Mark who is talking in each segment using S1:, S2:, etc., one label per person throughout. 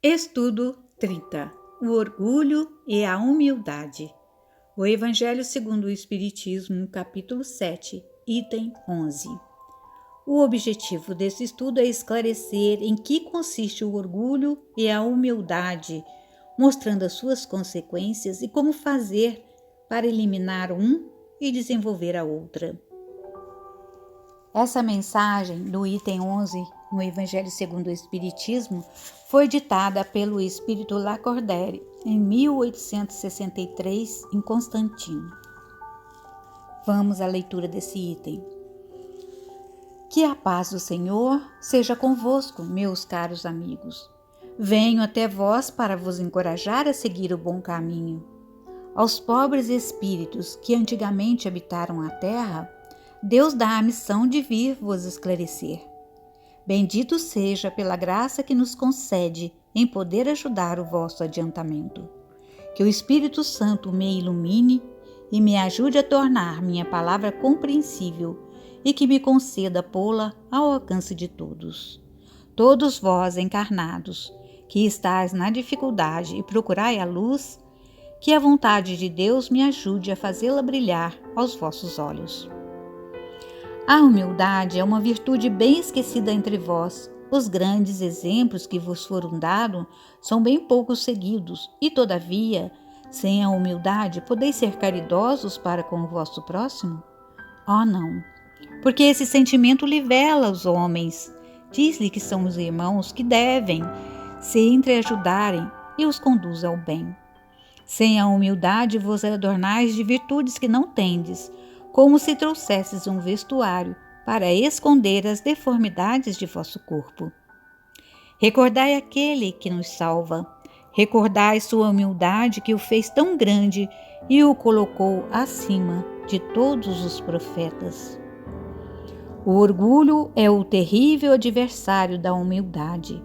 S1: Estudo 30. O orgulho e a humildade. O Evangelho segundo o Espiritismo, capítulo 7, item 11. O objetivo desse estudo é esclarecer em que consiste o orgulho e a humildade, mostrando as suas consequências e como fazer para eliminar um e desenvolver a outra. Essa mensagem do item 11 no Evangelho segundo o Espiritismo foi ditada pelo Espírito Lacordaire em 1863 em Constantino. Vamos à leitura desse item. Que a paz do Senhor seja convosco, meus caros amigos. Venho até vós para vos encorajar a seguir o bom caminho. Aos pobres espíritos que antigamente habitaram a terra, Deus dá a missão de vir vos esclarecer. Bendito seja pela graça que nos concede em poder ajudar o vosso adiantamento. Que o Espírito Santo me ilumine e me ajude a tornar minha palavra compreensível e que me conceda pô-la ao alcance de todos. Todos vós encarnados, que estáis na dificuldade e procurai a luz, que a vontade de Deus me ajude a fazê-la brilhar aos vossos olhos. A humildade é uma virtude bem esquecida entre vós. Os grandes exemplos que vos foram dados são bem pouco seguidos e, todavia, sem a humildade, podeis ser caridosos para com o vosso próximo? Oh, não! Porque esse sentimento livela os homens. Diz-lhe que são os irmãos que devem se entreajudarem e os conduz ao bem. Sem a humildade vos adornais de virtudes que não tendes, como se trouxesses um vestuário para esconder as deformidades de vosso corpo. Recordai aquele que nos salva. Recordai sua humildade que o fez tão grande e o colocou acima de todos os profetas. O orgulho é o terrível adversário da humildade.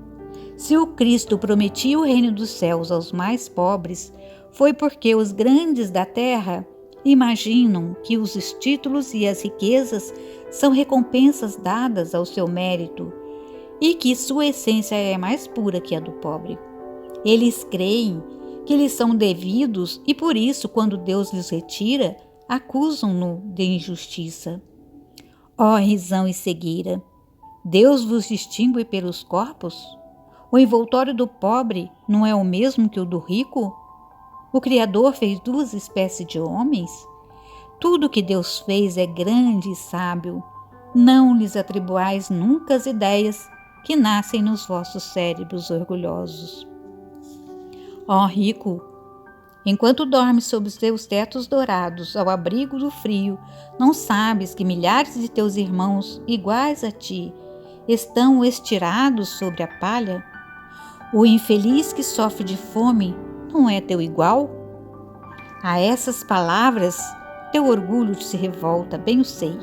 S1: Se o Cristo prometia o reino dos céus aos mais pobres, foi porque os grandes da terra imaginam que os títulos e as riquezas são recompensas dadas ao seu mérito e que sua essência é mais pura que a do pobre. Eles creem que lhes são devidos e por isso, quando Deus lhes retira, acusam-no de injustiça. Ó risão e cegueira! Deus vos distingue pelos corpos? O envoltório do pobre não é o mesmo que o do rico? O Criador fez duas espécies de homens? Tudo que Deus fez é grande e sábio. Não lhes atribuais nunca as ideias que nascem nos vossos cérebros orgulhosos. Ó rico, enquanto dormes sob os teus tetos dourados ao abrigo do frio, não sabes que milhares de teus irmãos iguais a ti estão estirados sobre a palha? O infeliz que sofre de fome não é teu igual? A essas palavras, teu orgulho se revolta, bem o sei.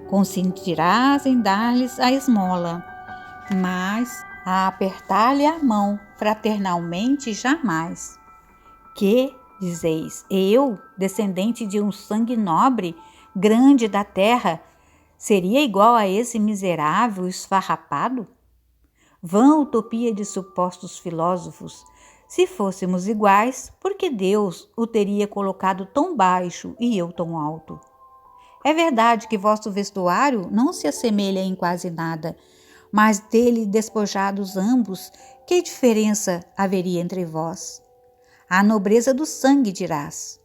S1: Consentirás em dar-lhes a esmola, mas a apertar-lhe a mão fraternalmente jamais. Que, dizeis, eu, descendente de um sangue nobre, grande da terra, seria igual a esse miserável esfarrapado? Vã utopia de supostos filósofos. Se fôssemos iguais, por que Deus o teria colocado tão baixo e eu tão alto? É verdade que vosso vestuário não se assemelha em quase nada, mas dele despojados ambos, que diferença haveria entre vós? A nobreza do sangue dirás,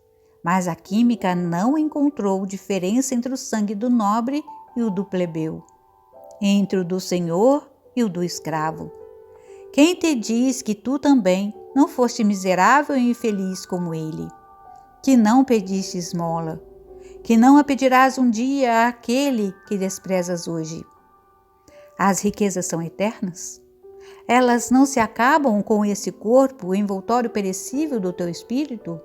S1: mas a química não encontrou diferença entre o sangue do nobre e o do plebeu, entre o do senhor e o do escravo. Quem te diz que tu também não foste miserável e infeliz como ele? Que não pediste esmola, que não a pedirás um dia àquele que desprezas hoje? As riquezas são eternas? Elas não se acabam com esse corpo, o envoltório perecível do teu espírito?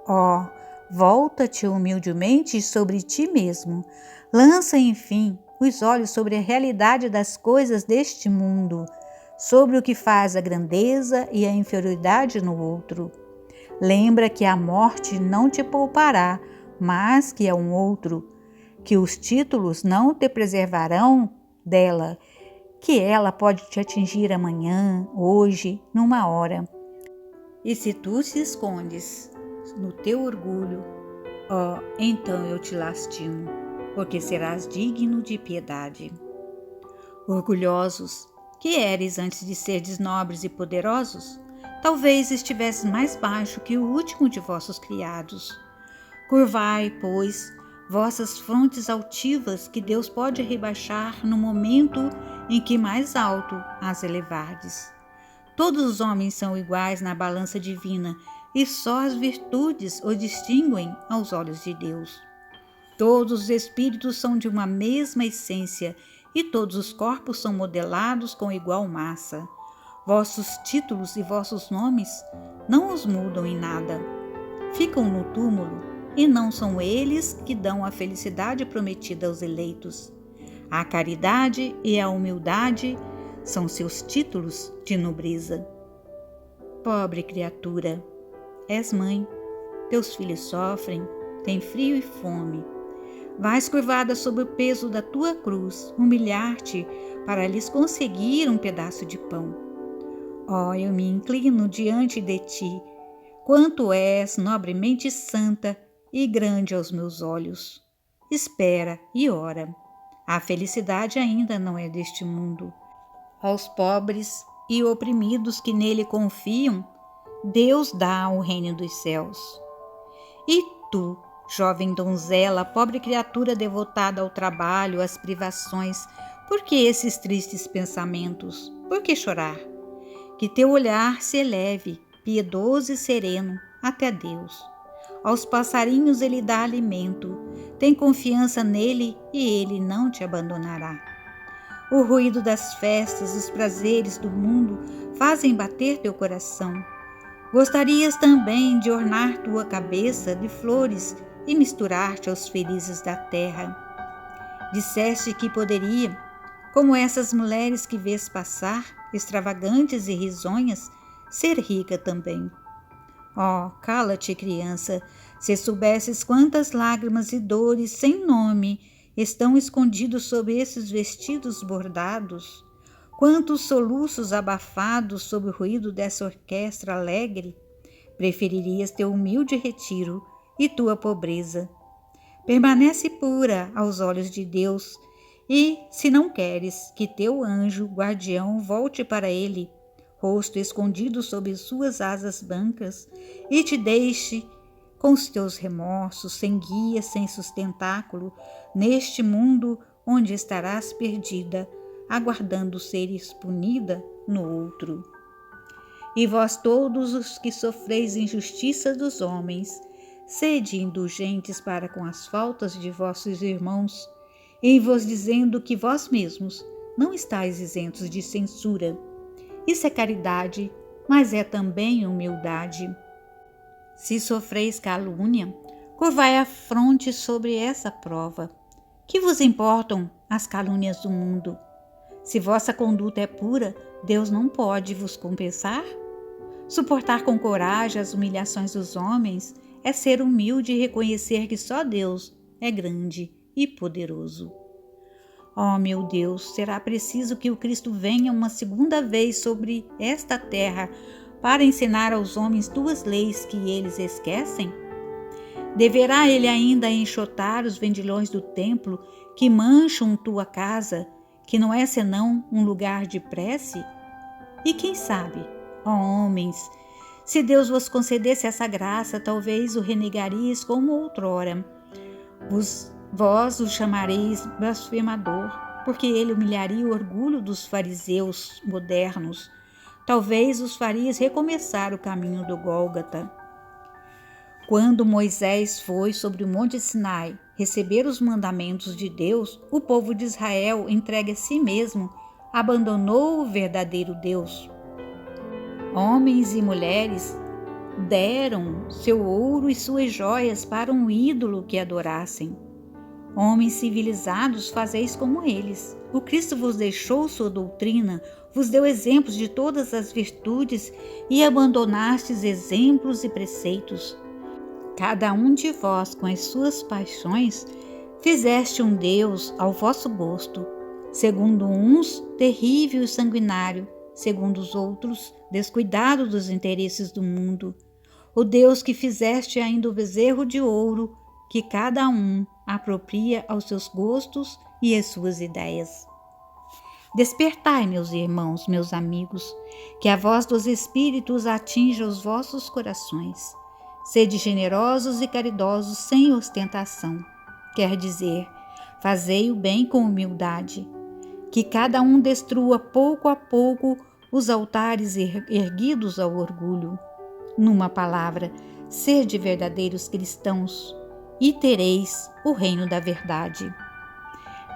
S1: Oh, volta-te humildemente sobre ti mesmo. Lança, enfim, os olhos sobre a realidade das coisas deste mundo, sobre o que faz a grandeza e a inferioridade no outro. Lembra que a morte não te poupará, mas que é um outro, que os títulos não te preservarão dela, que ela pode te atingir amanhã, hoje, numa hora. E se tu se escondes no teu orgulho, então eu te lastimo, porque serás digno de piedade. Orgulhosos, que eres antes de serdes nobres e poderosos, talvez estivesses mais baixo que o último de vossos criados. Curvai, pois, vossas frontes altivas, que Deus pode rebaixar no momento em que mais alto as elevardes. Todos os homens são iguais na balança divina, e só as virtudes o distinguem aos olhos de Deus. Todos os espíritos são de uma mesma essência, e todos os corpos são modelados com igual massa. Vossos títulos e vossos nomes não os mudam em nada. Ficam no túmulo, e não são eles que dão a felicidade prometida aos eleitos. A caridade e a humildade são seus títulos de nobreza. Pobre criatura, és mãe, teus filhos sofrem, têm frio e fome. Vais curvada sob o peso da tua cruz, humilhar-te para lhes conseguir um pedaço de pão. Eu me inclino diante de ti, quanto és nobremente santa e grande aos meus olhos. Espera e ora. A felicidade ainda não é deste mundo. Aos pobres e oprimidos que nele confiam, Deus dá o reino dos céus. E tu, jovem donzela, pobre criatura devotada ao trabalho, às privações, por que esses tristes pensamentos? Por que chorar? Que teu olhar se eleve, piedoso e sereno, até Deus. Aos passarinhos ele dá alimento, tem confiança nele e ele não te abandonará. O ruído das festas, os prazeres do mundo fazem bater teu coração. Gostarias também de ornar tua cabeça de flores e misturar-te aos felizes da terra. Disseste que poderia, como essas mulheres que vês passar, extravagantes e risonhas, ser rica também. Cala-te, criança, se soubesses quantas lágrimas e dores sem nome estão escondidos sob esses vestidos bordados, quantos soluços abafados sob o ruído dessa orquestra alegre, preferirias teu humilde retiro e tua pobreza. Permanece pura aos olhos de Deus, e, se não queres que teu anjo guardião volte para ele, rosto escondido sob suas asas brancas, e te deixe com os teus remorsos, sem guia, sem sustentáculo, neste mundo onde estarás perdida, aguardando seres punida no outro. E vós todos os que sofreis injustiça dos homens, sede indulgentes para com as faltas de vossos irmãos, em vos dizendo que vós mesmos não estáis isentos de censura. Isso é caridade, mas é também humildade. Se sofreis calúnia, curvai a fronte sobre essa prova. Que vos importam as calúnias do mundo? Se vossa conduta é pura, Deus não pode vos compensar? Suportar com coragem as humilhações dos homens é ser humilde e reconhecer que só Deus é grande e poderoso. Meu Deus, será preciso que o Cristo venha uma segunda vez sobre esta terra para ensinar aos homens tuas leis que eles esquecem? Deverá ele ainda enxotar os vendilhões do templo que mancham tua casa, que não é senão um lugar de prece? E quem sabe, homens, se Deus vos concedesse essa graça, talvez o renegarias como outrora. Vós o chamareis blasfemador, porque ele humilharia o orgulho dos fariseus modernos. Talvez os farias recomeçar o caminho do Gólgota. Quando Moisés foi sobre o monte Sinai receber os mandamentos de Deus, o povo de Israel, entregue a si mesmo, abandonou o verdadeiro Deus. Homens e mulheres deram seu ouro e suas joias para um ídolo que adorassem. Homens civilizados, fazeis como eles. O Cristo vos deixou sua doutrina, vos deu exemplos de todas as virtudes e abandonastes exemplos e preceitos. Cada um de vós, com as suas paixões, fizeste um Deus ao vosso gosto. segundo uns, terrível e sanguinário, segundo os outros, descuidado dos interesses do mundo. O Deus que fizeste ainda o bezerro de ouro, que cada um apropria aos seus gostos e às suas ideias. Despertai, meus irmãos, meus amigos, que a voz dos Espíritos atinja os vossos corações. Sede generosos e caridosos sem ostentação, quer dizer, fazei o bem com humildade. Que cada um destrua pouco a pouco os altares erguidos ao orgulho. Numa palavra, sede verdadeiros cristãos e tereis o reino da verdade.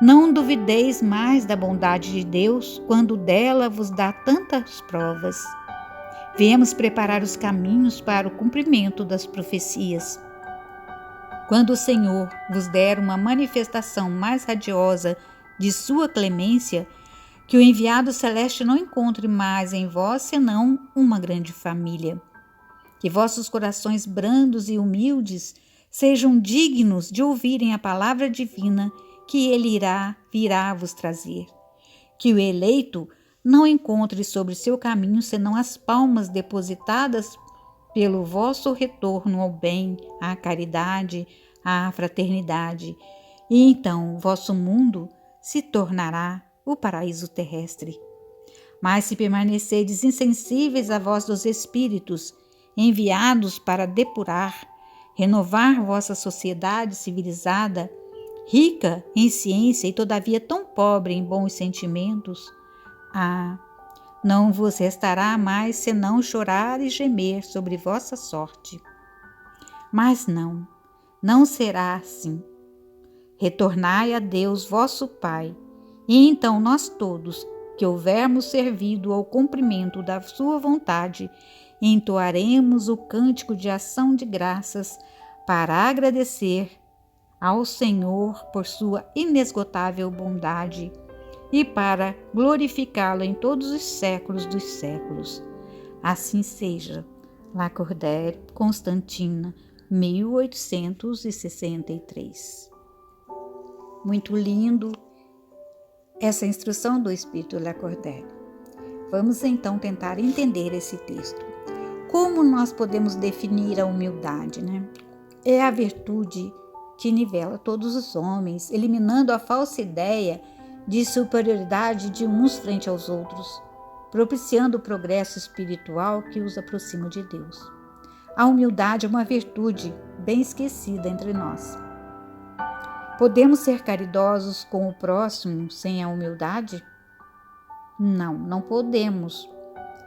S1: Não duvideis mais da bondade de Deus quando dela vos dá tantas provas. Viemos preparar os caminhos para o cumprimento das profecias. Quando o Senhor vos der uma manifestação mais radiosa de sua clemência, que o enviado celeste não encontre mais em vós senão uma grande família. Que vossos corações brandos e humildes sejam dignos de ouvirem a palavra divina que ele virá vos trazer. Que o eleito não encontre sobre seu caminho senão as palmas depositadas pelo vosso retorno ao bem, à caridade, à fraternidade, e então o vosso mundo se tornará o paraíso terrestre. Mas se permanecerdes insensíveis à voz dos Espíritos, enviados para depurar, renovar vossa sociedade civilizada, rica em ciência e todavia tão pobre em bons sentimentos, não vos restará mais senão chorar e gemer sobre vossa sorte. Mas não será assim. Retornai a Deus vosso Pai, e então nós todos, que houvermos servido ao cumprimento da sua vontade, entoaremos o cântico de ação de graças para agradecer ao Senhor por sua inesgotável bondade e para glorificá-lo em todos os séculos dos séculos. Assim seja. Lacordaire, Constantina, 1863. Muito lindo essa instrução do Espírito Lacordaire. Vamos então tentar entender esse texto. Como nós podemos definir a humildade, né? É a virtude que nivela todos os homens, eliminando a falsa ideia de superioridade de uns frente aos outros, propiciando o progresso espiritual que os aproxima de Deus. A humildade é uma virtude bem esquecida entre nós. Podemos ser caridosos com o próximo sem a humildade? Não podemos,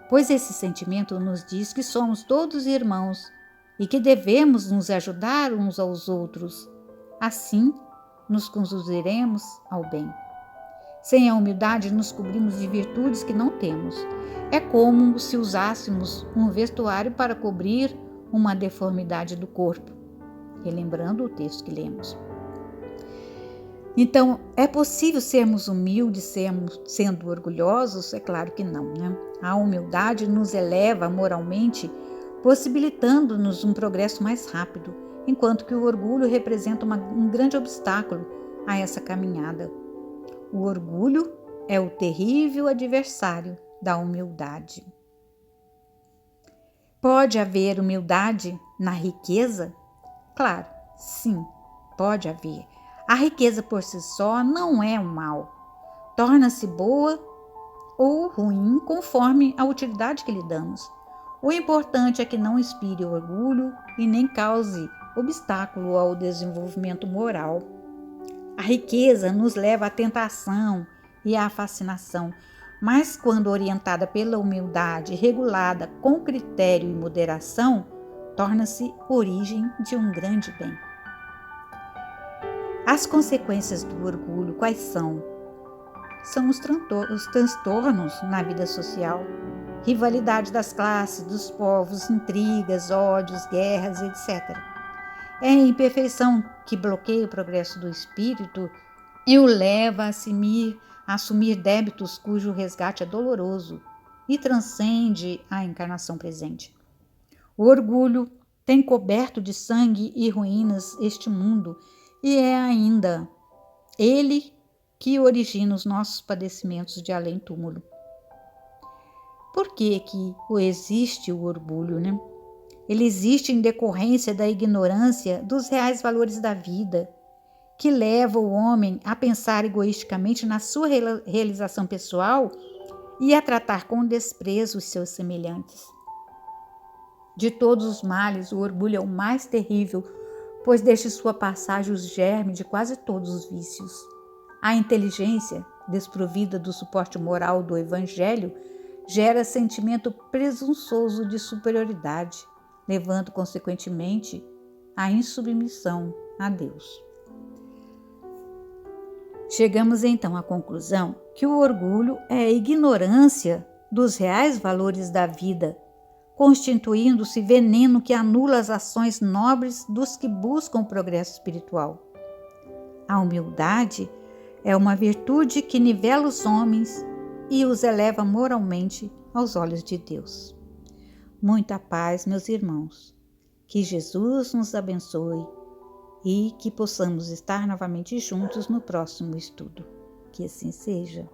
S1: pois esse sentimento nos diz que somos todos irmãos e que devemos nos ajudar uns aos outros. Assim, nos conduziremos ao bem. Sem a humildade, nos cobrimos de virtudes que não temos. É como se usássemos um vestuário para cobrir uma deformidade do corpo. Relembrando o texto que lemos. Então, é possível sermos humildes sendo orgulhosos? É claro que não, né? A humildade nos eleva moralmente, possibilitando-nos um progresso mais rápido, enquanto que o orgulho representa um grande obstáculo a essa caminhada. O orgulho é o terrível adversário da humildade. Pode haver humildade na riqueza? Claro, sim, pode haver. A riqueza por si só não é um mal. Torna-se boa ou ruim conforme a utilidade que lhe damos. O importante é que não inspire orgulho e nem cause obstáculo ao desenvolvimento moral. A riqueza nos leva à tentação e à fascinação, mas quando orientada pela humildade, regulada com critério e moderação, torna-se origem de um grande bem. As consequências do orgulho quais são? São os transtornos na vida social, rivalidade das classes, dos povos, intrigas, ódios, guerras, etc. É a imperfeição que bloqueia o progresso do espírito e o leva a assumir débitos cujo resgate é doloroso e transcende a encarnação presente. O orgulho tem coberto de sangue e ruínas este mundo e é ainda ele que origina os nossos padecimentos de além-túmulo. Por que existe o orgulho, né? Ele existe em decorrência da ignorância dos reais valores da vida, que leva o homem a pensar egoisticamente na sua realização pessoal e a tratar com desprezo os seus semelhantes. De todos os males, o orgulho é o mais terrível, pois deixa sua passagem os germes de quase todos os vícios. A inteligência, desprovida do suporte moral do Evangelho, gera sentimento presunçoso de superioridade, levando, consequentemente, à insubmissão a Deus. Chegamos então à conclusão que o orgulho é a ignorância dos reais valores da vida, constituindo-se veneno que anula as ações nobres dos que buscam o progresso espiritual. A humildade é uma virtude que nivela os homens e os eleva moralmente aos olhos de Deus. Muita paz, meus irmãos. Que Jesus nos abençoe e que possamos estar novamente juntos no próximo estudo. Que assim seja.